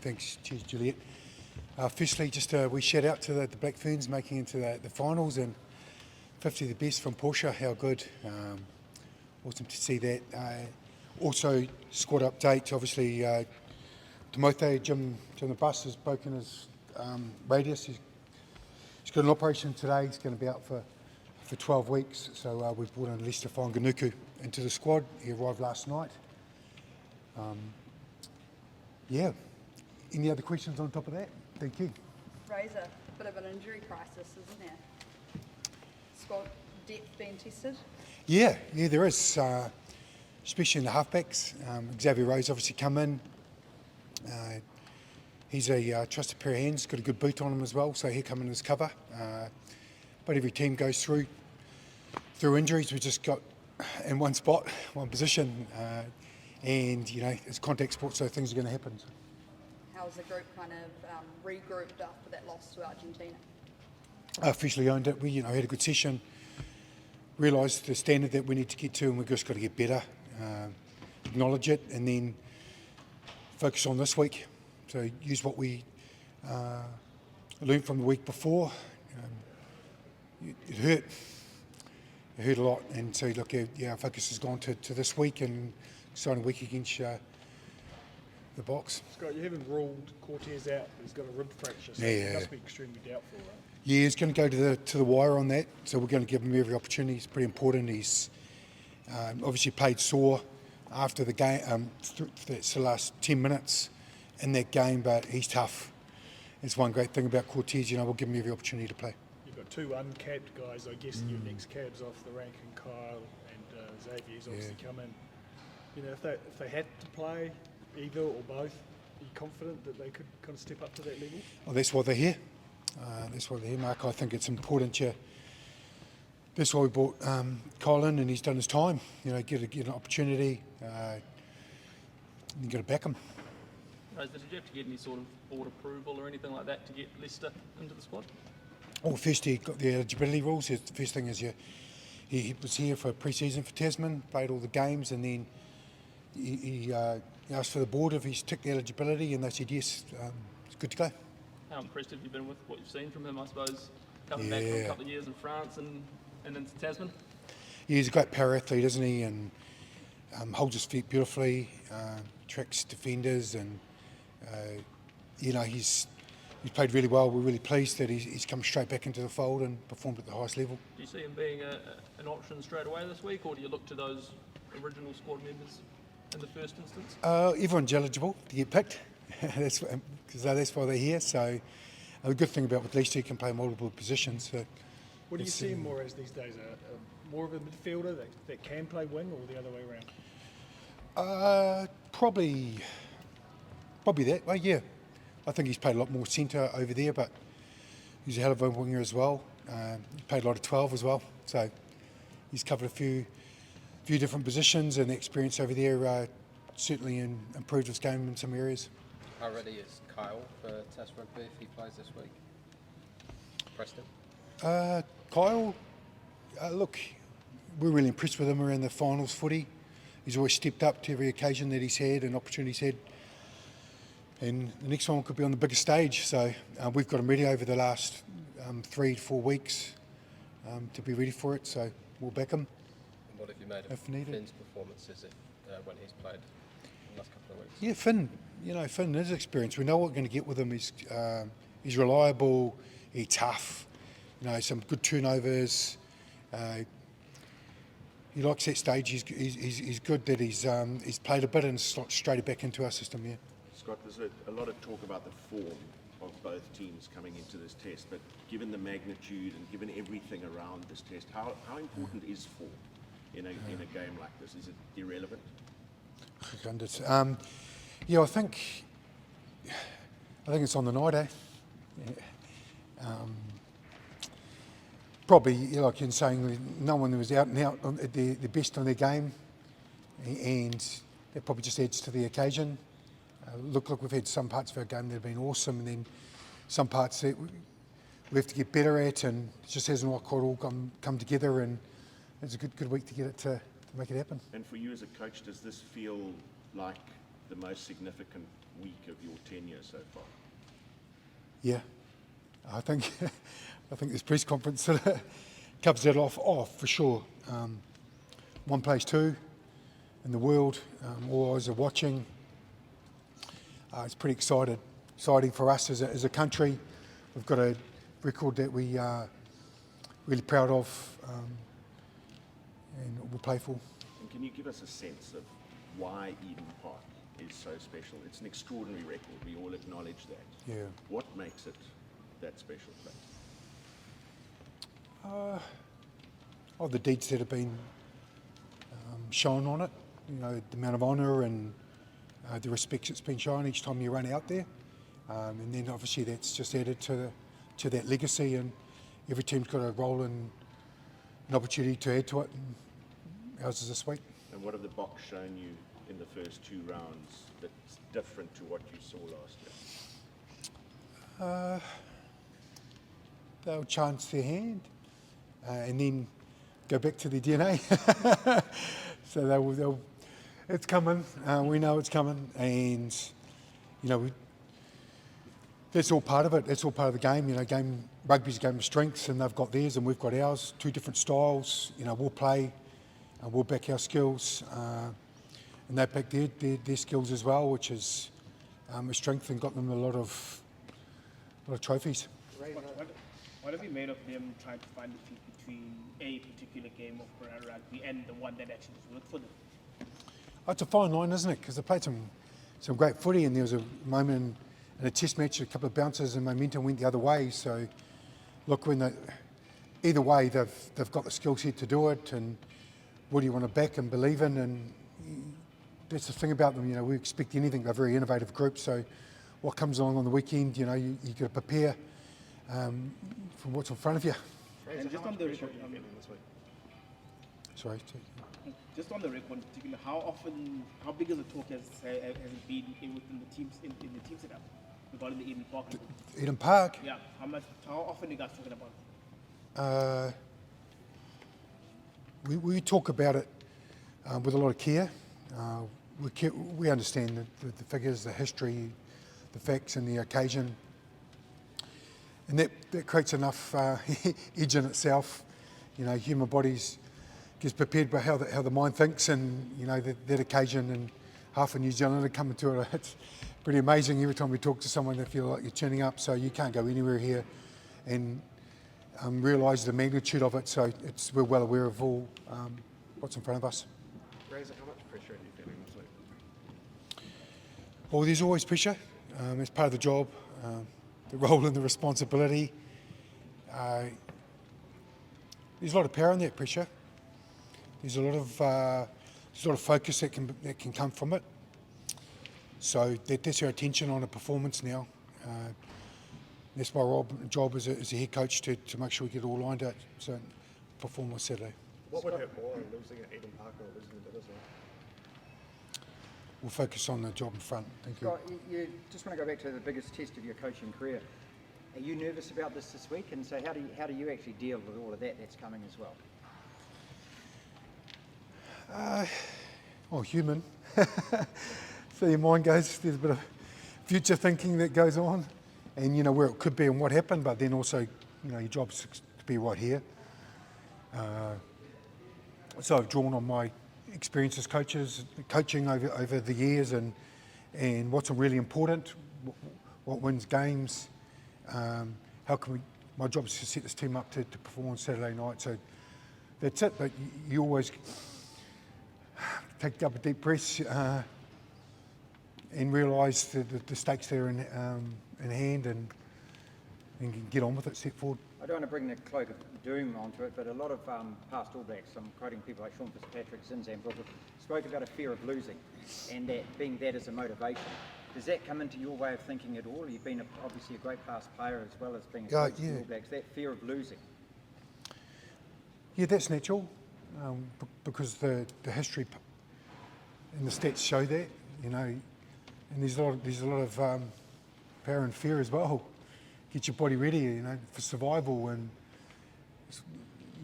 Thanks. Cheers, Juliet. Firstly, just a wee shout out to the Black Ferns making into the finals, and 50 the best from Porsche. How good. Awesome to see that. Also, squad update. Obviously, Timothy, Jim the bus has broken his radius. He's got an operation today. He's going to be out for 12 weeks. So we've brought in Leicester Fong into the squad. He arrived last night. Yeah. Any other questions on top of that? Thank you. Razor, bit of an injury crisis, isn't there? Squad depth being tested? Yeah, there is, especially in the halfbacks. Xavier Rose obviously come in. He's a trusted pair of hands, got a good boot on him as well, so he'll come in as cover. But every team goes through injuries. We just got in one spot, one position, and it's contact sport, so things are going to happen. How's the group kind of regrouped after that loss to Argentina? Officially owned it. We had a good session, realised the standard that we need to get to, and we've just got to get better, acknowledge it, and then focus on this week. So use what we learned from the week before. It hurt a lot, and so look, our focus has gone to this week and exciting week against the Box. Scott, you haven't ruled Cortez out, but he's got a rib fracture, so Yeah. it must be extremely doubtful, right? Yeah, he's going to go to the wire on that, so we're going to give him every opportunity. It's pretty important. He's obviously played sore after the game, that's the last 10 minutes in that game, but he's tough. It's one great thing about Cortez, we'll give him every opportunity to play. You've got two uncapped guys, I guess, your next cabs off the rank, and Kyle and Xavier's obviously come in. If they had to play either or both, are you confident that they could kind of step up to that level? Well, that's why they're here. Mark. I think it's important. That's why we brought Kyle in, and he's done his time. Get an opportunity. You got to back him. Rose, did you have to get any sort of board approval or anything like that to get Leicester into the squad? Well, first he got the eligibility rules. The first thing is he was here for pre-season for Tasman, played all the games, and then he asked for the board if he's ticked the eligibility, and they said yes, it's good to go. How impressed have you been with what you've seen from him, I suppose, coming back from a couple of years in France and into Tasman? Yeah, he's a great power athlete, isn't he? And holds his feet beautifully, tracks defenders, and he's played really well. We're really pleased that he's come straight back into the fold and performed at the highest level. Do you see him being an option straight away this week, or do you look to those original squad members in the first instance? Everyone's eligible to get picked. That's why they're here. So the good thing about with Leicester, you can play multiple positions. So what do you see him more as these days? More of a midfielder that can play wing, or the other way around? Probably that way, yeah. I think he's played a lot more centre over there, but he's a hell of a winger as well. He played a lot of 12 as well, so he's covered a few different positions, and the experience over there certainly improved his game in some areas. How ready is Kyle for Test Rugby if he plays this week? Preston? Kyle, look, we're really impressed with him around the finals footy. He's always stepped up to every occasion that he's had and opportunity he's had. And the next one could be on the bigger stage. So we've got him ready over the last 3 to 4 weeks to be ready for it. So we'll back him. And what have you made of Finn's performances when he's played in the last couple of weeks? Yeah, Finn, his experience. We know what we're going to get with him. He's reliable, he's tough, some good turnovers. He likes that stage. He's good that he's played a bit and slot straight back into our system, yeah. Scott, there's a lot of talk about the form of both teams coming into this test, but given the magnitude and given everything around this test, how important is form in a game like this? Is it irrelevant? I think it's on the night, eh? Probably, like you're saying, no one was out and out at the best on their game, and that probably just adds to the occasion. Look, we've had some parts of our game that have been awesome, and then some parts that we have to get better at, and it just hasn't quite all come together, and it's a good week to get it to make it happen. And for you as a coach, does this feel like the most significant week of your tenure so far? Yeah, I think this press conference sort of covers that off for sure. One place two in the world, all eyes are watching. It's pretty exciting for us as a country. We've got a record that we are really proud of and we'll play for. And can you give us a sense of why Eden Park is so special? It's an extraordinary record. We all acknowledge that. Yeah. What makes it that special place? The deeds that have been shown on it, the amount of honour and the respect that's been shown each time you run out there. And then obviously that's just added to that legacy, and every team's got a role and an opportunity to add to it, and ours is this week. And what have the Boks shown you in the first 2 rounds that's different to what you saw last year? They'll chance their hand and then go back to their DNA. So they'll it's coming. We know it's coming, and that's all part of it. That's all part of the game. Rugby's a game of strengths, and they've got theirs, and we've got ours. 2 different styles. We'll play, and we'll back our skills, and they back their skills as well, which is a strength and got them a lot of trophies. What have you made of them trying to find the fit between a particular game of Parana rugby and the one that actually has worked for them? It's a fine line, isn't it? Because they played some great footy, and there was a moment in a test match, a couple of bounces and momentum went the other way. So, look, either way, they've got the skill set to do it, and what do you want to back and believe in? And that's the thing about them. We expect anything. They're a very innovative group. So, what comes along on the weekend, you got to prepare for what's in front of you. And just on the record, Sorry. just on the record in particular, how big is the talk has it been within the teams in the team setup regarding the Eden Park? Eden Park. Yeah, how often are you guys talking about it? We talk about it with a lot of care. We understand the figures, the history, the facts, and the occasion, and that creates enough edge in itself. Human bodies gets prepared by how the mind thinks, and that occasion, and half of New Zealand are coming to it. It's pretty amazing. Every time we talk to someone, they feel like you're tuning up. So you can't go anywhere here, and realise the magnitude of it. So we're well aware of all what's in front of us. Razor, how much pressure are you feeling this week? Well, there's always pressure. It's part of the job, the role and the responsibility. There's a lot of power in that pressure. There's a lot of focus that can come from it. So that's our attention on a performance now. That's my job as a head coach to make sure we get all lined up so perform on Saturday. What would hurt more, losing at Eden Park or losing at Diddeslow? We'll focus on the job in front. Thank you. Scott, you just want to go back to the biggest test of your coaching career. Are you nervous about this week? And so how do you actually deal with all of that's coming as well? Human. So your mind goes, there's a bit of future thinking that goes on, and where it could be and what happened, but then also, your job's to be right here. So I've drawn on my experience as coaching over the years, and what's really important, what wins games, how can my job is to set this team up to perform on Saturday night. So that's it, but you always take up a deep breath and realise the stakes there in hand, and get on with it, step forward. I don't want to bring the cloak of doom onto it, but a lot of past All Blacks, I'm quoting people like Sean Fitzpatrick, Zinzan Brooker, spoke about a fear of losing, and that being that as a motivation. Does that come into your way of thinking at all? You've been obviously a great past player as well as being a coach of the All Blacks. That fear of losing. Yeah, that's natural, because the history and the stats show that, and there's a lot of power and fear as well. Get your body ready, for survival, and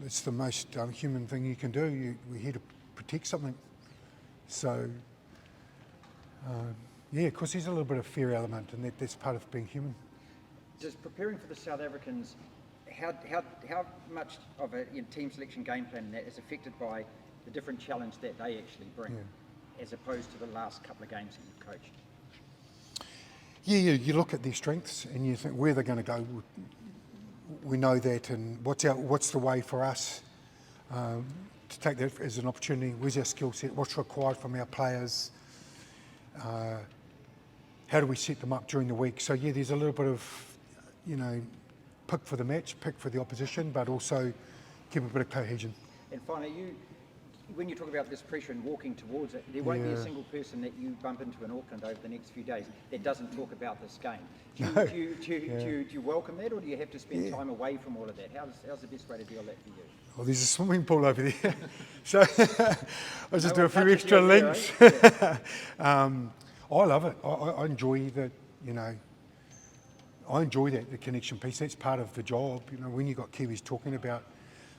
it's the most human thing you can do. We're here to protect something. So Yeah, because there's a little bit of fear element, and that's part of being human. Does preparing for the South Africans, how much of a team selection game plan in that is affected by the different challenge that they actually bring, as opposed to the last couple of games that you've coached? Yeah, you look at their strengths and you think where they're going to go. We know that, and what's the way for us to take that as an opportunity? Where's our skill set? What's required from our players? How do we set them up during the week? So yeah, there's a little bit of, pick for the match, pick for the opposition, but also keep a bit of cohesion. And finally, when you talk about this pressure and walking towards it, there won't be a single person that you bump into in Auckland over the next few days that doesn't talk about this game. Do you welcome that, or do you have to spend time away from all of that? How's the best way to deal with that for you? Well, there's a swimming pool over there, so I'll just do a few touches extra you links. there, I love it. I enjoy the, I enjoy that, the connection piece. That's part of the job. When you've got Kiwis talking about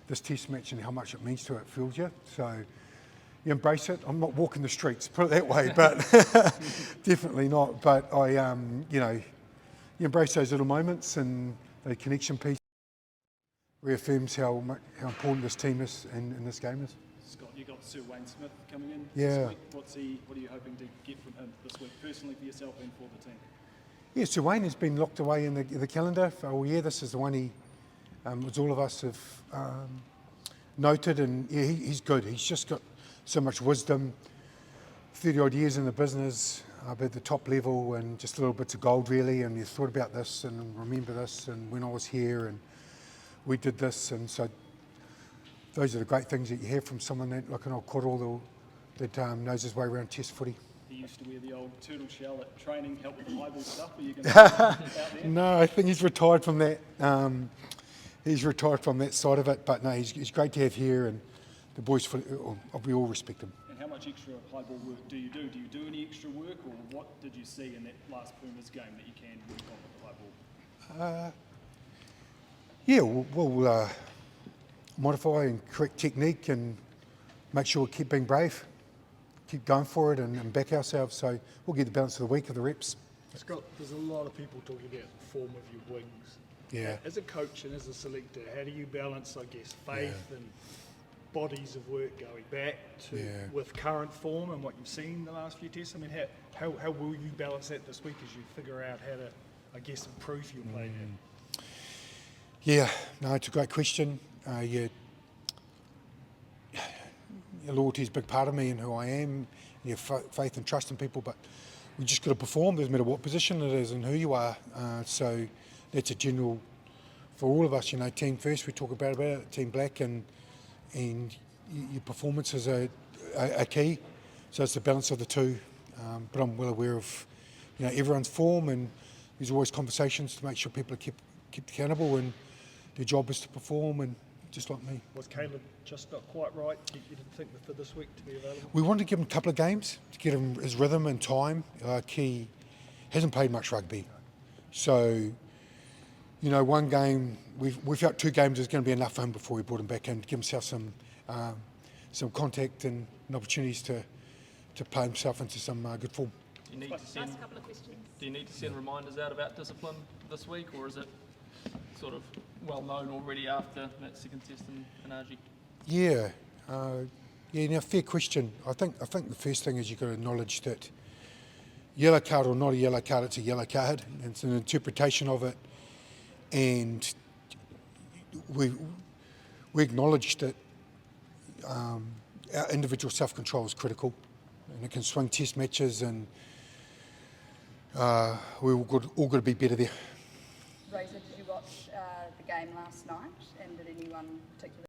this test match and how much it means to it, fills you. So you embrace it. I'm not walking the streets, put it that way, but definitely not. But I, you embrace those little moments, and the connection piece reaffirms how important this team is and this game is. Scott, you got Sir Wayne Smith coming in Yeah. this week. What are you hoping to get from him this week, personally for yourself and for the team? Yeah, Sir Wayne has been locked away in the calendar for all year. This is the one he, as all of us have noted, and yeah, he's good. He's just got so much wisdom, 30 odd years in the business, at the top level, and just little bits of gold really. And you thought about this and remember this, and when I was here and we did this, and so those are the great things that you hear from someone that, like an old Koro, that knows his way around test footy. He used to wear the old turtle shell at training, help with the high ball stuff. Are you going to out there? No, I think he's retired from that. He's retired from that side of it, but no, he's great to have here, and the boys, we all respect him. And how much extra high ball work do you do? Do you do any extra work, or what did you see in that last Pumas game that you can work on with the high ball? Yeah, we'll modify and correct technique and make sure we keep being brave, keep going for it, and back ourselves. So we'll get the balance of the week of the reps. Scott, there's a lot of people talking about the form of your wings. Yeah. As a coach and as a selector, how do you balance, I guess, faith and bodies of work going back to with current form and what you've seen the last few tests? I mean, how will you balance that this week as you figure out how to, I guess, improve your play? Yeah, no, it's a great question. Your loyalty is a big part of me and who I am, and your faith and trust in people, but we just got to perform, doesn't matter what position it is and who you are. So that's a general, for all of us, team first, we talk about it, team black, and your performance is a key. So it's the balance of the two. But I'm well aware of, everyone's form, and there's always conversations to make sure people are kept accountable, and their job is to perform, and just like me. Was Caleb just not quite right? You didn't think for this week to be available? We wanted to give him a couple of games to get him his rhythm and time. He hasn't played much rugby. So, one game, we felt 2 games was going to be enough for him before we brought him back in, to give himself some contact and opportunities to play himself into some good form. Do you need to send, couple of questions. do you need to send reminders out about discipline this week, or is it sort of well known already after that second test in RG? Yeah, now fair question. I think the first thing is you've got to acknowledge that yellow card or not a yellow card, it's a yellow card. It's an interpretation of it, and we acknowledge that our individual self-control is critical, and it can swing test matches, and we're all got to be better there. Razor, did you watch the game last night, and did anyone particularly